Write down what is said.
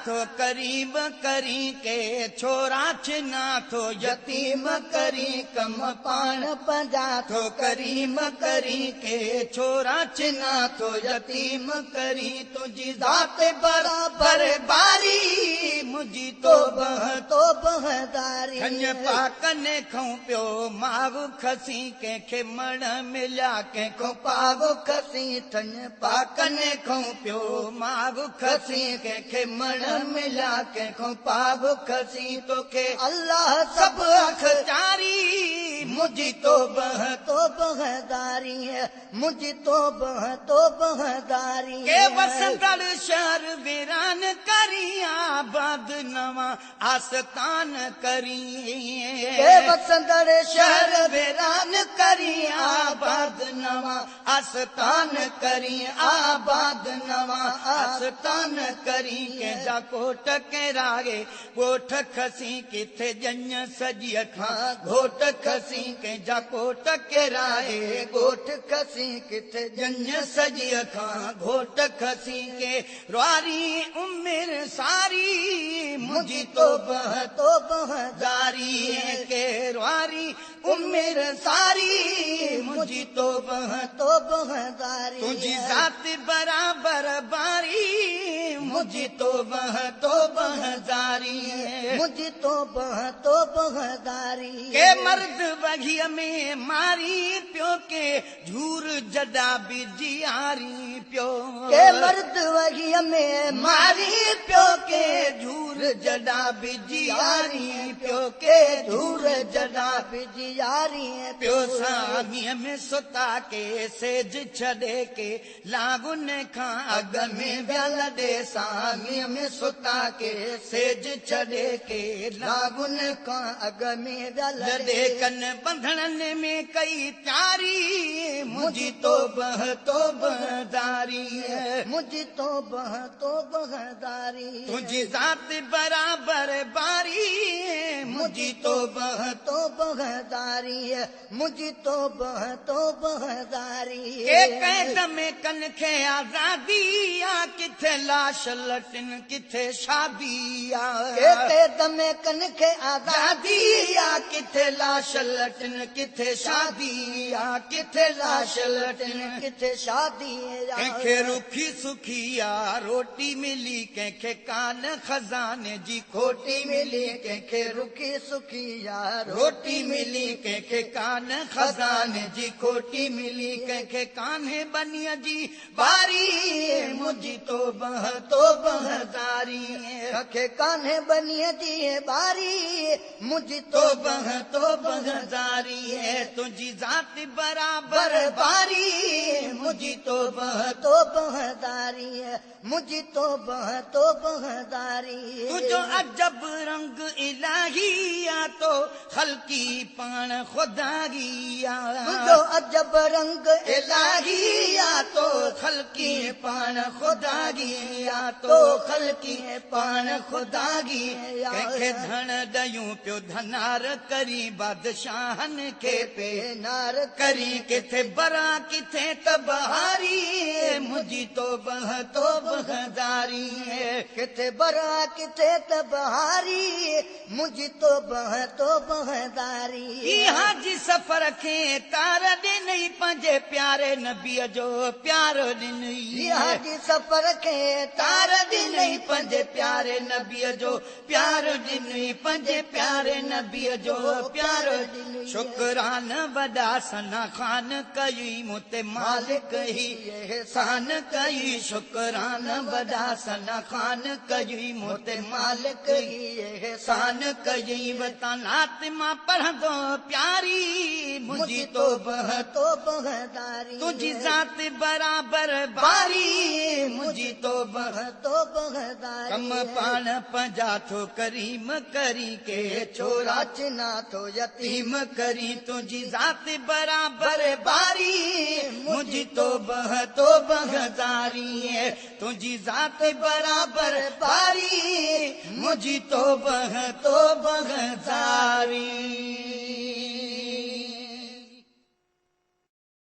थो करीब करी के छोरा छिना थो यतीम करी कम पान पंजा थो करीम करी के छोरा छिना थो यतीम करी तुझी ज़ात बराबर बारी मुझी तो बहदारी खन पाकने खाऊं पियो माव खसी कंहिंखे मण मिलिया कंहिंखो पाव खसी थन पाकने खाऊं पियो माव खसी कंहिंखे मण मिलिया कंहिंखो पाव खसी तोखे अल्लाह सभु अख चारी मुझी तो बहदारी मुझी तो बहदारी के वसंदड़ शहर वीरान करी आबाद नवा आस्तान करी के वसंदड़ शहर वीरान करी आबाद नवा आस्तान करी आबाद नवा आस्तान करी के जा कोट के रागे गोठ खसी किथे जञ सजी खां घोट खसी के जा कोट के रागे गोठ खसी किथे जञ सजी खां घोट खसी के रवारी उम्र सारी मुझी तो बहदारी के रवारी उम्र सारी मुझी तो बहदारी तुझी ज़ात बराबर बारी मुझी तो बहदारी मुझी तो बहदारी के मर्द बघिया में मारी प्यो के झूर जदा बिजियारी प्यो के मर्द बघिया में मारी प्यो के झूर जदा बिजियारी प्यो के झूर जदा बिजियारी प्यो सामीअ में सुता के सेज छॾे के लागुन खां अग में वियल दे सामीअ में सुता के सेज छॾे के लागुन खां अग में वियल दे कन बंधणनि में कई प्यारी मुझी तो बहदारी मुझी तो बहदारी तुझी ज़ात बराबर बारी मुझी तो बहदारी मुझी तो बहदारी के कैद में कन खे आज़ादी आ किथे लाश लटिन किथे शादी आ के कैद में कन खे आज़ादी आ किथे लाश लटिन किथे शादी आ किथे लाश लटिन किथे शादी कंहिंखे रुखी सुखी आ रोटी मिली कंहिंखे कान खजाने जी खोटी मिली कंहिंखे रुखी सुखी आ रोटी मिली कंहिंखे कान खजाने जी खोटी मिली कंहिंखे कान्हे बनीअ जी बारी मुझी तो बहदारी कंहिंखे कान्हे बनीअ जी बारी मुझी तो बहदारी तुझी ज़ात बराबर बारी मुझी तो बहदारी मुझी तो बहदारी तुझो अजब रंग इलाही आ तो खल्की पाण खुदागी आ तुझो अजब रंग इलाही आ तो खल्की पाण खुदागी आ तो खल्की पाण खुदागी कंहिंखे धन ॾयूं पियो धनार करी बादशाहन के पे नार करी किथे बरा किथे तबहारी मुझी तो बहदारी किथे बरा किथे तबहारी मुझी तो बहदारी हाजी सफर खे तार ॾिनई पंहिंजे प्यारे नबीअ जो प्यारो ॾिनई हाजी सफर खे तार ॾिनई पंहिंजे प्यारे नबीअ जो प्यारो ॾिनई पंहिंजे प्यारे नबीअ जो प्यारो ॾिनई शुक्रान वॾा सना खान कई मुते मालिक ही एहसान कई शुक्रान वॾा सना खान कई मुते मालिक ही एहसान कई वतनात मां पढ़ंदो प्यारी मुझी तो बहदारी तुझी ज़ात बराबर बारी मुझी तो बहदारी कम पाण पंजा थो करीम करी के छोरा छिना थो यतीम करी तुझी ज़ात बराबर बारी मुझी तो बहदारी तुझी ज़ात बराबर बारी मुझी तो बहदारी